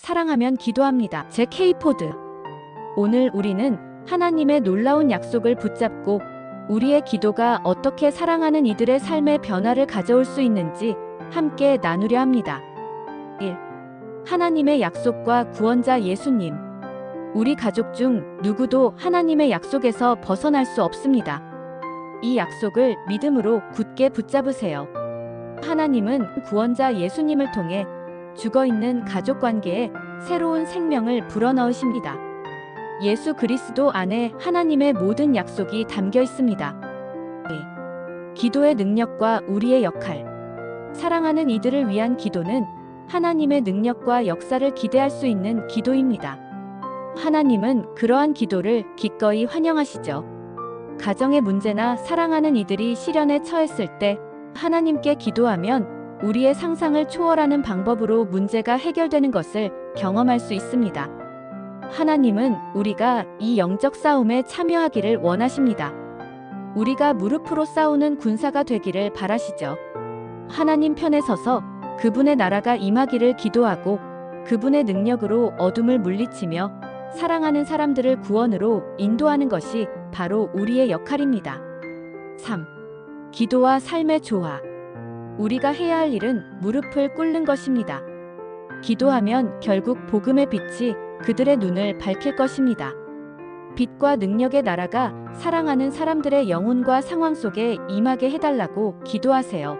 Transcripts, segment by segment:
사랑하면 기도합니다. 제 K포드. 오늘 우리는 하나님의 놀라운 약속을 붙잡고 우리의 기도가 어떻게 사랑하는 이들의 삶의 변화를 가져올 수 있는지 함께 나누려 합니다. 1. 하나님의 약속과 구원자 예수님. 우리 가족 중 누구도 하나님의 약속에서 벗어날 수 없습니다. 이 약속을 믿음으로 굳게 붙잡으세요. 하나님은 구원자 예수님을 통해 죽어있는 가족 관계에 새로운 생명을 불어넣으십니다. 예수 그리스도 안에 하나님의 모든 약속이 담겨 있습니다. 네. 기도의 능력과 우리의 역할. 사랑하는 이들을 위한 기도는 하나님의 능력과 역사를 기대할 수 있는 기도입니다. 하나님은 그러한 기도를 기꺼이 환영하시죠. 가정의 문제나 사랑하는 이들이 시련에 처했을 때 하나님께 기도하면 우리의 상상을 초월하는 방법으로 문제가 해결되는 것을 경험할 수 있습니다. 하나님은 우리가 이 영적 싸움에 참여하기를 원하십니다. 우리가 무릎으로 싸우는 군사가 되기를 바라시죠. 하나님 편에 서서 그분의 나라가 임하기를 기도하고 그분의 능력으로 어둠을 물리치며 사랑하는 사람들을 구원으로 인도하는 것이 바로 우리의 역할입니다. 3. 기도와 삶의 조화. 우리가 해야 할 일은 무릎을 꿇는 것입니다. 기도하면 결국 복음의 빛이 그들의 눈을 밝힐 것입니다. 빛과 능력의 나라가 사랑하는 사람들의 영혼과 상황 속에 임하게 해달라고 기도하세요.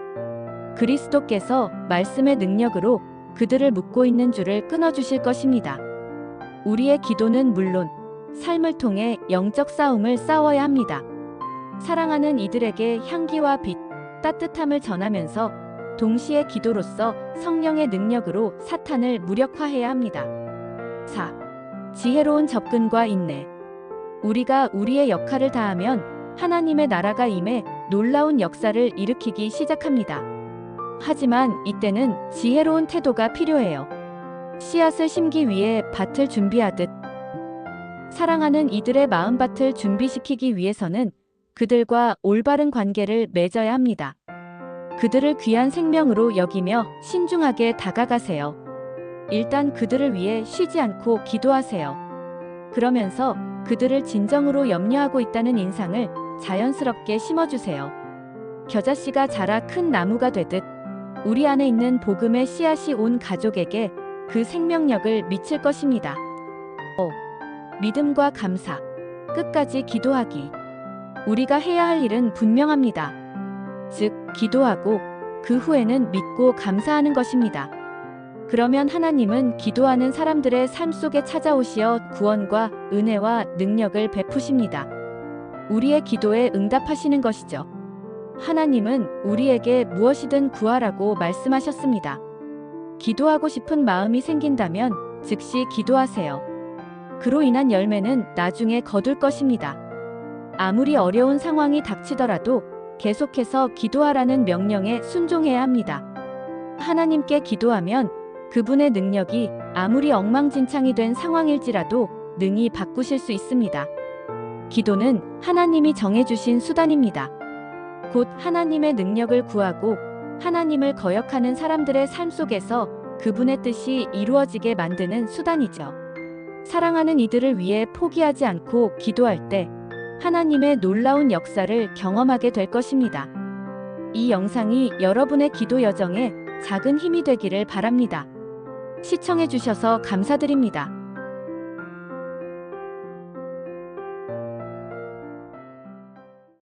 그리스도께서 말씀의 능력으로 그들을 묶고 있는 줄을 끊어주실 것입니다. 우리의 기도는 물론 삶을 통해 영적 싸움을 싸워야 합니다. 사랑하는 이들에게 향기와 빛, 따뜻함을 전하면서 동시에 기도로서 성령의 능력으로 사탄을 무력화해야 합니다. 4. 지혜로운 접근과 인내. 우리가 우리의 역할을 다하면 하나님의 나라가 임해 놀라운 역사를 일으키기 시작합니다. 하지만 이때는 지혜로운 태도가 필요해요. 씨앗을 심기 위해 밭을 준비하듯 사랑하는 이들의 마음밭을 준비시키기 위해서는 그들과 올바른 관계를 맺어야 합니다. 그들을 귀한 생명으로 여기며 신중하게 다가가세요. 일단 그들을 위해 쉬지 않고 기도하세요. 그러면서 그들을 진정으로 염려하고 있다는 인상을 자연스럽게 심어주세요. 겨자씨가 자라 큰 나무가 되듯 우리 안에 있는 복음의 씨앗이 온 가족에게 그 생명력을 미칠 것입니다. 5. 믿음과 감사. 끝까지 기도하기. 우리가 해야 할 일은 분명합니다. 즉, 기도하고 그 후에는 믿고 감사하는 것입니다. 그러면 하나님은 기도하는 사람들의 삶 속에 찾아오시어 구원과 은혜와 능력을 베푸십니다. 우리의 기도에 응답하시는 것이죠. 하나님은 우리에게 무엇이든 구하라고 말씀하셨습니다. 기도하고 싶은 마음이 생긴다면 즉시 기도하세요. 그로 인한 열매는 나중에 거둘 것입니다. 아무리 어려운 상황이 닥치더라도 계속해서 기도하라는 명령에 순종해야 합니다. 하나님께 기도하면 그분의 능력이 아무리 엉망진창이 된 상황일지라도 능히 바꾸실 수 있습니다. 기도는 하나님이 정해주신 수단입니다. 곧 하나님의 능력을 구하고 하나님을 거역하는 사람들의 삶 속에서 그분의 뜻이 이루어지게 만드는 수단이죠. 사랑하는 이들을 위해 포기하지 않고 기도할 때 하나님의 놀라운 역사를 경험하게 될 것입니다. 이 영상이 여러분의 기도 여정에 작은 힘이 되기를 바랍니다. 시청해주셔서 감사드립니다.